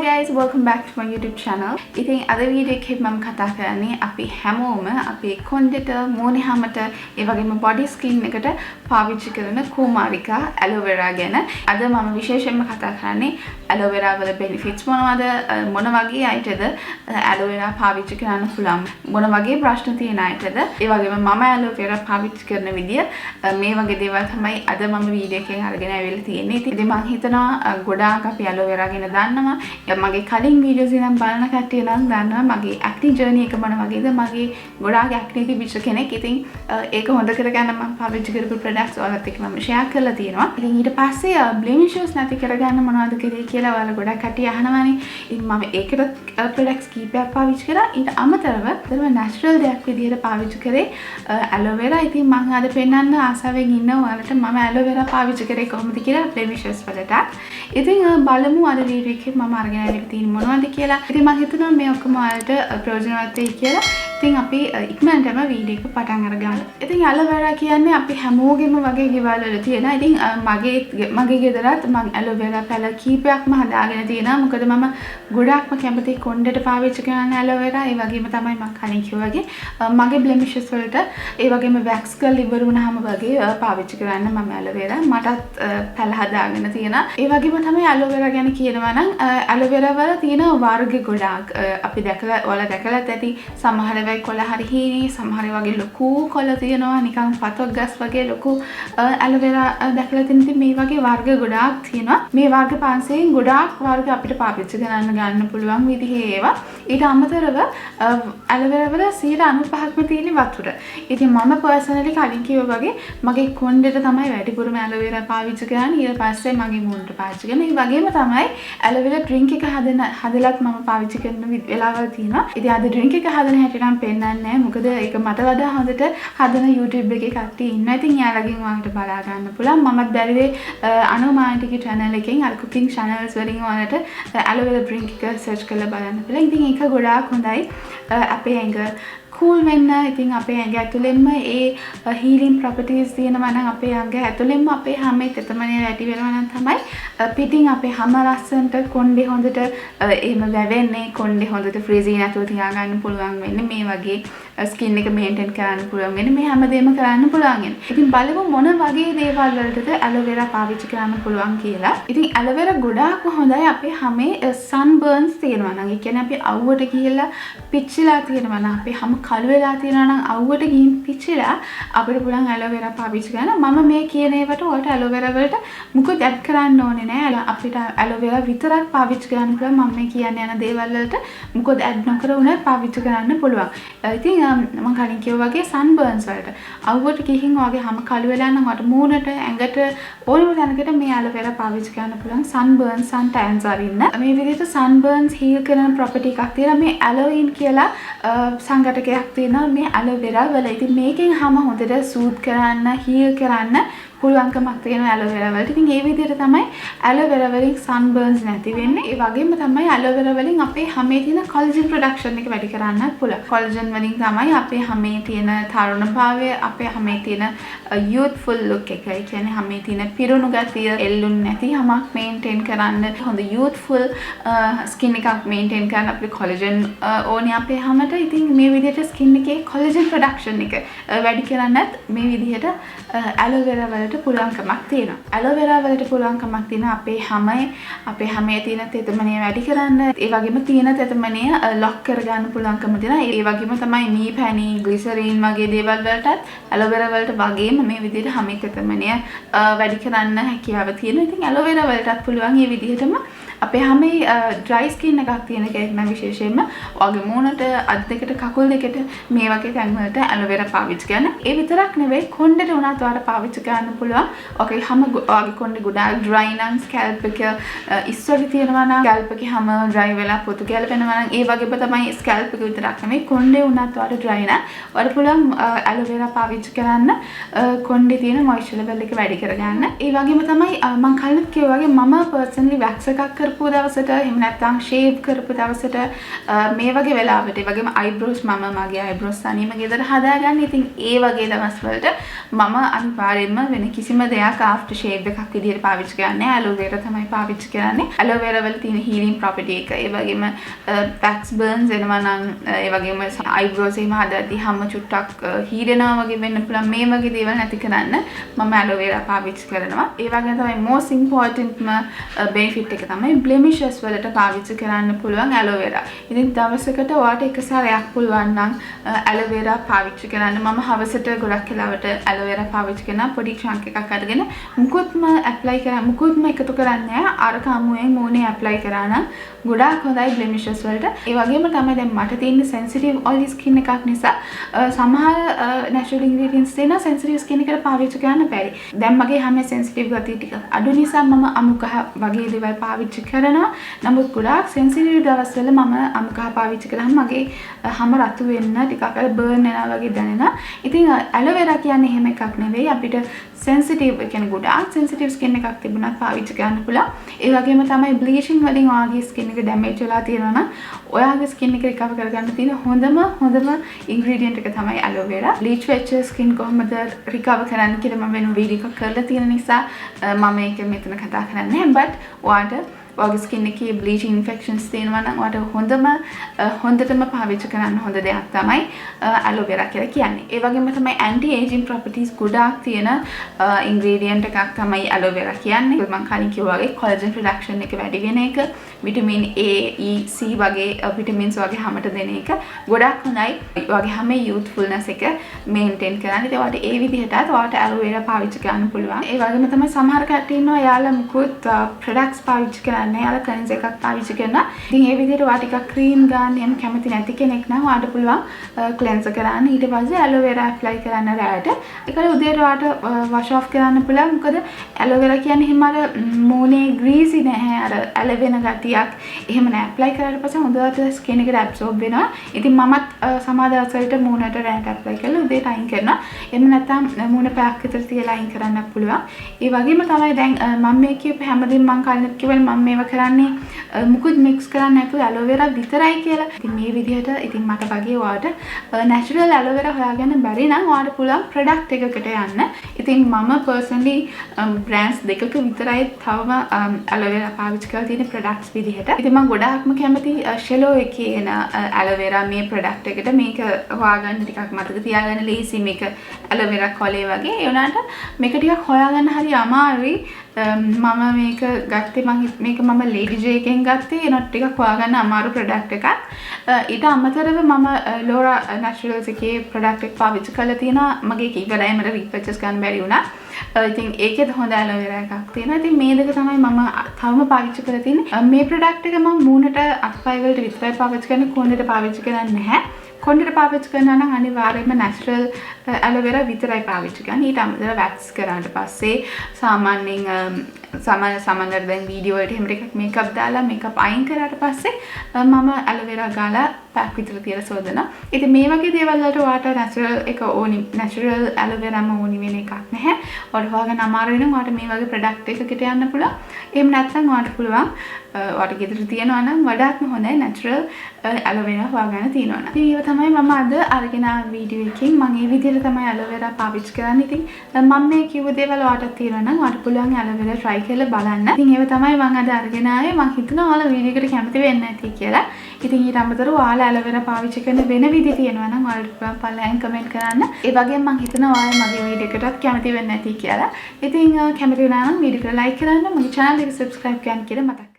guys, welcome back to my YouTube channel. ඉතින් අද video එකේ මම කතා කරන්නේ අපි හැමෝම අපේ කොණ්ඩෙට, මූණේ හැමට, ඒ වගේම body skin එකට පාවිච්චි කරන කුමාරිකා aloe vera ගැන. අද මම විශේෂයෙන්ම කතා කරන්නේ aloe vera වල benefits මොනවද, මොන වගේ අයටද aloe vera පාවිච්චි කරන්න පුළුවන්, මොන වගේ ප්‍රශ්න තියෙන අයටද, ඒ වගේම මම aloe vera පාවිච්චි කරන විදිය, මේ වගේ දේවල් තමයි අද මම වීඩියෝ එකෙන් අරගෙන ආවිල්ලා තියෙන්නේ. ඉතින් මම හිතනවා ගොඩාක් අපි aloe vera ගැන දන්නවා. මගේ කලින් වීඩියෝස් එකක් බලන කට්ටිය නම් දන්නවා මගේ acne journey එක මොන වගේද. මගේ ගොඩාක් acne තිබිච්ච කෙනෙක්. ඉතින් ඒක හොඳ කරගන්න මම පාවිච්චි කරපු products ඔයාලත් එක්ක මම share කරලා තියෙනවා. ඉතින් ඊට පස්සේ blemishes නැති කරගන්න මොනවද කියලා ඔයාලා ගොඩක් කට්ටිය අහනවානේ. ඉතින් මම ඒකට products කීපයක් පාවිච්චි කරා. ඊට අමතරව natural දෙයක් විදිහට පාවිච්චි කරේ aloe vera. ඉතින් මම අද පෙන්නන්න ආසාවෙන් ඉන්න ඔයාලට මම aloe vera පාවිච්චි කරේ කොහොමද කියලා blemishes වලට. ඉතින් බලමු අද වීඩියෝ එකේ මම අරගෙන ආවිත් තියෙන මොනවද කියලා. ඉතින් මම හිතනවා මේ ඔක්කොම ඔයාලට ප්‍රයෝජනවත් වෙයි කියලා. ඉතින් අපි ඉක්මනටම වීඩියෝ එක පටන් අරගමු. ඉතින් aloe vera කියන්නේ අපි හැමෝගෙම වගේ ගෙවල් වල තියෙන. ඉතින් මගේ ගෙදරත් මම aloe vera පැල කීපයක්ම හදාගෙන තියෙනවා. මොකද මම ගොඩක්ම කැමති කොණ්ඩෙට පාවිච්චි කරන aloe vera. ඒ වගේම තමයි මම කලින් කිව්වා වගේ මගේ blemishes වලට ඒ වගේම wax කරලා ඉවර වුණාම වගේ පාවිච්චි කරන්න මම aloe vera. මටත් පැල හදාගෙන තියෙනවා. ඒ වගේම තමයි aloe vera ගැන කියනවා නම් aloe vera වල තියෙන වර්ග ගොඩාක් අපි ඔයාලා දැකලත් ඇති. සමහර වෙලාවට කොළ හරි හීනේ, සමහර වගේ ලොකු කොළ තියෙනවා නිකන් පතක් ගස් වගේ ලොකු aloe vera දැකලා තියෙන මේ වගේ වර්ග ගොඩාක් තියෙනවා. මේ වර්ග 500න් ගොඩාක් වර්ග අපිට පාවිච්චි කරන්න ගන්න පුළුවන් විදිහේ ඒවා. ඊට අමතරව aloe vera වල 95%ක්ම තියෙන වතුර. ඉතින් මම personally කලින් කිව්වා වගේ මගේ කොණ්ඩෙට තමයි වැඩිපුරම aloe vera පාවිච්චි කරන්නේ. ඊට පස්සේ මගේ මූණට පාවිච්චි කරනවා. ඒ වගේම තමයි aloe vera drink එක හදලත් මම පාවිච්චි කරන වෙලාවල් තියෙනවා. ඉතින් අද drink එක හදන හැටි නම් පෙන්නන්නේ නැහැ. මොකද ඒක මට වඩා හොඳට හදන YouTube එකේ කට්ටිය ඉන්නවා. ඉතින් යාළගෙන් ඔයාලට බලා ගන්න පුළුවන්. මමත් බැරිවේ අනුමානිකේ channel එකෙන් අර cooking channels වලින් ඔයාලට aloe vera drink එක search කරලා බලන්න පුළුවන්. ඉතින් ඒක ගොඩාක් හොඳයි අපේ ඇඟ cool වෙන්න. ඉතින් අපේ ඇඟ ඇතුළෙන්ම ඒ healing properties තියෙනවා නම් අපේ ඇඟ ඇතුළෙන්ම අපේ හැමේ තෙතමනේ වැඩි වෙනවා නම් තමයි පිටින් අපේ හැම ලස්සනට කොණ්ඩේ හොඳට එහෙම වැවෙන්නේ, කොණ්ඩේ හොඳට freezing නැතුව තියාගන්න පුළුවන් වෙන්නේ. මේ වගේ skin එක maintain කරන්න පුළුවන් වෙන්නේ. මේ හැමදේම කරන්න පුළුවන් වෙන්නේ. ඉතින් බලමු මොන වගේ දේවල් වලටද aloe vera පාවිච්චි කරන්න පුළුවන් කියලා. ඉතින් aloe vera ගොඩාක් හොඳයි අපේ හැමේ sunburns තියෙනවා නම්. ඒ කියන්නේ අපි අවුවට ගිහිල්ලා පිච්චිලා තියෙනවා නම්, අපේ හැම කළු වෙලා තියෙනවා නම් අවුවට ගිහින් පිච්චිලා අපිට පුළුවන් aloe vera පාවිච්චි කරන්න. මම මේ කියන ඒවට ඔයාලට aloe vera වලට මොකද ඇඩ් කරන්න ඕනේ නෑ. අපිට aloe vera විතරක් පාවිච්චි කරන්න පුළුවන්. මම මේ කියන්නේ යන දේවල් වලට මොකද ඇඩ් නොකර උනත් පාවිච්චි කරන්න පුළුවන්. ඉතින් මම කලින් කිව්වා වගේ sunburns වලට අවුවට ගිහින් ඔයගේ හැම කළු වෙලා නම් ඔයාලට මූණට, ඇඟට ඕනම තැනකට මේ aloe vera පාවිච්චි කරන්න පුළුවන්. sunburns, sun tans අරින්න. මේ විදිහට sunburns heal කරන property එකක් තියෙනවා. මේ aloe කියලා සංඝටකයක් තියෙනවා මේ aloe vera වල. ඉතින් මේකෙන් හැම හොඳට සූත් කරන්න, heal කරන්න පුළුවන්කමක් තියෙනවා aloe vera වලට. ඉතින් ඒ විදිහට තමයි aloe vera වලින් sunburns නැති වෙන්නේ. ඒ වගේම තමයි aloe vera වලින් අපේ හැමේ තියෙන collagen production එක වැඩි කරන්නත් පුළුවන්. collagen වලින් තමයි අපේ හැමේ තියෙන තරුණභාවය, අපේ හැමේ තියෙන youthful look එක, ඒ කියන්නේ හැමේ තියෙන පිරුණු ගතිය, එල්ලුන්නේ නැති හැමක් maintain කරන්න, හොඳ youthful skin එකක් maintain කරන්න අපිට collagen ඕනේ අපේ හැමට. ඉතින් මේ විදිහට skin එකේ collagen production එක වැඩි කරන්නත් මේ විදිහට aloe vera වලට පුළුවන්කමක් තියෙනවා. aloe vera වලට පුළුවන්කමක් තියෙනවා අපේ හැමේ තියෙන තෙතමනය වැඩි කරන්න. ඒ වගේම තියෙන තෙතමනය lock කරගන්න පුළුවන්කම තියෙනවා. ඒ වගේම තමයි මේ පැණි, glycerin වගේ දේවල් වලටත් aloe vera වලට වගේම මේ විදිහට හැමේ තෙතමනය වැඩි කරන්න හැකියාව තියෙනවා. ඉතින් aloe vera වලටත් පුළුවන් මේ විදිහටම අපේ හැමේ dry skin එකක් තියෙන කෙනෙක් නම් විශේෂයෙන්ම ඔයගේ මූණට, අත් දෙකට, කකුල් දෙකට මේ වගේ තැන් වලට aloe vera පාවිච්චි කරන්න. ඒ විතරක් නෙවෙයි කොණ්ඩෙට උනත් ඔයාලා පාවිච්චි කරන්න පුළුවන්. ඔගේ හැම ඔයාගේ කොණ්ඩේ ගොඩාක් dry නම් scalp එක ඉස්සරි තියෙනවා නම් scalp එකේ හැම dry වෙලා පොතු ගැලපෙනවා නම් ඒ වගේම තමයි scalp එක විතරක් නෙවෙයි කොණ්ඩේ උනත් ඔයාලා dry නම් ඔයාලා පුළුවන් aloe vera පාවිච්චි කරන්න කොණ්ඩේ තියෙන moisture level එක වැඩි කරගන්න. ඒ වගේම තමයි මම කලින් කිව්වා වගේ මම personally wax එකක් කරපු දවසට එහෙම නැත්නම් shave කරපු දවසට මේ වගේ වෙලාවට ඒ වගේම eyebrows මම මගේ eyebrows තනියම ගෙදර හදාගන්න. ඉතින් ඒ වගේ දවස් වලට මම අනිවාර්යයෙන්ම වෙන කිසිම දෙයක් after shave එකක් විදිහට පාවිච්චි කරන්නේ aloe vera තමයි පාවිච්චි කරන්නේ. aloe vera වල තියෙන healing property එක. ඒ වගේම wax burns එනවා නම් ඒ වගේම eyebrows එහෙම හදද්දී හැම චුට්ටක් හීරෙනවා වගේ වෙන්න පුළුවන්. මේ වගේ දේවල් නැති කරන්න මම aloe vera පාවිච්චි කරනවා. ඒ වගේම තමයි most importantම benefit එක තමයි blemishes වලට පාවිච්චි කරන්න පුළුවන් aloe vera. ඉතින් දවසකට ඔයාට එක සැරයක් පුළුවන් නම් aloe vera පාවිච්චි කරන්න. මම හවසට ගොඩක් වෙලාවට aloe vera පාවිච්චි කරනවා. පොඩි chunk එකක් අරගෙන මුකුත්ම apply කරා මුකුත්ම එකතු කරන්නේ නැහැ. අර කමුවෙන් මූණේ apply කරා නම් ගොඩාක් හොඳයි blemishes වලට. ඒ වගේම තමයි දැන් මට තියෙන sensitive oily skin එකක් නිසා සමහර natural ingredients තියෙන sensitive skin එකට පාවිච්චි කරන්න බැරි. දැන් මගේ හැම sensitive ගතිය ටික අඩු නිසා මම අමුකහ වගේ දේවල් පාවිච්චි කරනවා. නමුත් ගොඩාක් sensitive දවස්වල මම අමුකහ පාවිච්චි කරාම මගේ හැම රතු වෙන්න ටිකක් අර burn වෙනවා වගේ දැනෙනවා. ඉතින් aloe vera කියන්නේ එහෙම එකක් නෙවෙයි. අපිට sensitive කියන්නේ ගොඩාක් sensitive skin එකක් තිබුණත් පාවිච්චි කරන්න පුළුවන්. ඒ වගේම තමයි bleaching වලින් ඔයාගේ skin එක damage වෙලා තියෙනවා නම් ඔයාගේ skin එක recover කරගන්න තියෙන හොඳම ingredient එක තමයි aloe vera. bleach වෙච්ච skin කොහොමද recover කරන්න කියලා මම වෙන වීඩියෝ එකක් කරලා තියෙන නිසා මම ඒක මෙතන කතා කරන්නේ නැහැ. but ඔයාට ඔයාගේ skin එකේ bleaching infections තියෙනවා නම් ඔයාට හොඳටම පාවිච්චි කරන්න හොඳ දෙයක් තමයි aloe vera කියලා කියන්නේ. ඒ වගේම තමයි anti aging properties ගොඩාක් තියෙන ingredient එකක් තමයි aloe vera කියන්නේ. මම කලින් කිව්වා වගේ collagen production එක වැඩි වෙන එක, vitamin A, E, C වගේ vitamins වගේ හැමත දෙන එක ගොඩාක් හොඳයි. ඔයාගේ හැම youthfulness එක maintain කරන්න. ඉතින් ඔයාට ඒ විදිහටත් ඔයාට aloe vera පාවිච්චි කරන්න පුළුවන්. ඒ වගේම තමයි සමහර කට්ටිය ඉන්නවා යාළුවා මුකුත් products පාවිච්චි කරන්නේ යාලා cleanser එකක් පාවිච්චි කරනවා. ඉතින් ඒ විදිහට ඔයා ටිකක් cream ගන්න යම් කැමති නැති කෙනෙක් නම් ඔයාට පුළුවන් cleanser කරන්න. ඊට පස්සේ aloe vera apply කරන්න රැයට. ඒකල උදේට ඔයාට wash off කරන්න පුළුවන්. මොකද aloe vera කියන්නේ එහෙම අර මූණේ greasy නැහැ. අර ඇලවෙන ගතියක් එහෙම නැහැ. apply කරාට පස්සේ හොඳට skin එකට absorb වෙනවා. ඉතින් මමත් සමහර දවස්වලට මූණට රැයට apply කරලා උදේට අයින් කරනවා. එහෙම නැත්නම් මූණ පැයක් විතර තියලා අයින් කරන්න පුළුවන්. ඒ වගේම තමයි දැන් මම මේ කියපු හැමදේම මම කලින් කිව්වනේ මම මේවා කරන්නේ මුකුත් mix කරන්නේ නැතුව aloe vera විතරයි කියලා. ඉතින් මේ විදිහට ඉතින් මට වගේ ඔයාට natural aloe vera හොයාගන්න බැරි නම් ඔයාට පුළුවන් product එකකට යන්න. ඉතින් මම personally brands දෙකක විතරයි තවම aloe vera පාවිච්චි කරලා තියෙන products විදිහට. ඉතින් මම ගොඩාක්ම කැමති Aloe එකේ එන aloe vera මේ product එකට. මේක හොයාගන්න ටිකක් මතක තියාගන්න ලේසි. මේක aloe vera කොලේ වගේ. ඒ වුණාට මේක ටිකක් හොයාගන්න හරි අමාරුයි. මම මේක ගත්තේ මේක මම Lady J එකෙන් ගත්තේ. ඒනොත් ටිකක් හොයාගන්න අමාරු product එකක්. ඊට අමතරව මම Laura Naturals එකේ product එක පාවිච්චි කරලා තියෙනවා. මගේ ඒක ඉවරයි. මට repurchase කරන්න බැරි වුණා. ඉතින් ඒකෙත් හොඳ aloe vera එකක් තියෙනවා. ඉතින් මේ දෙක තමයි මම තවම පාවිච්චි කරලා තියෙන්නේ. මේ product එක මම මූණට අත්පය වලට විතරයි පාවිච්චි කරන්නේ. කොණ්ඩෙට පාවිච්චි කරන්නේ නැහැ. කොණ්ඩෙට පාවිච්චි කරනවා නම් අනිවාර්යයෙන්ම natural aloe vera විතරයි පාවිච්චි කරන්නේ. ඊට අමතරව wax කරාට පස්සේ සාමාන්‍යයෙන් සමහර දැන් වීඩියෝ වලට එහෙම එකක් මේකප් දාලා මේකප් අයින් කරාට පස්සේ මම aloe vera ගාලා පැක් විතර තියලා සෝදනවා. ඉතින් මේ වගේ දේවල් වලට ඔයාට natural එක ඕනි. natural aloe vera ම ඕනි වෙන එකක් නැහැ. ඔයාට හොයාගන්න අමාරු වෙනවා. ඔයාට මේ වගේ product එකකට යන්න පුළුවන්. එහෙම නැත්නම් ඔයාට පුළුවන් ඔයාට ගෙදර තියනවා නම් වඩාත්ම හොඳයි natural aloe vera හොයාගන්න තියෙනවා නම්. ඉතින් ඒක තමයි මම අද අරගෙන ආ වීඩියෝ එකකින්. මම මේ විදිහට තමයි aloe vera පාවිච්චි කරන්නේ. ඉතින් මම මේ කිව්ව දේවල් ඔයාට තියෙනවා නම් ඔයාට පුළුවන් aloe vera try කරලා බලන්න. ඉතින් ඒක තමයි මම අද අරගෙන ආවේ. මම හිතනවා ඔයාලා වීඩියෝ එකට කැමති වෙන්නේ නැති කියලා. ඉතින් ඊට අමතරව ඔයාලා aloe vera පාවිච්චි කරන වෙන විදි තියෙනවා නම් ඔයාලට පුළුවන් පල්ලෙන් කමෙන්ට් කරන්න. ඒ වගේම මම හිතනවා ඔයාලා මගේ වීඩියෝ එකටත් කැමති වෙන්නේ නැති කියලා. ඉතින් කැමති වුණා නම් වීඩියෝ එක ලයික් කරන්න, මගේ channel එක subscribe කරන්න කියලා මතක්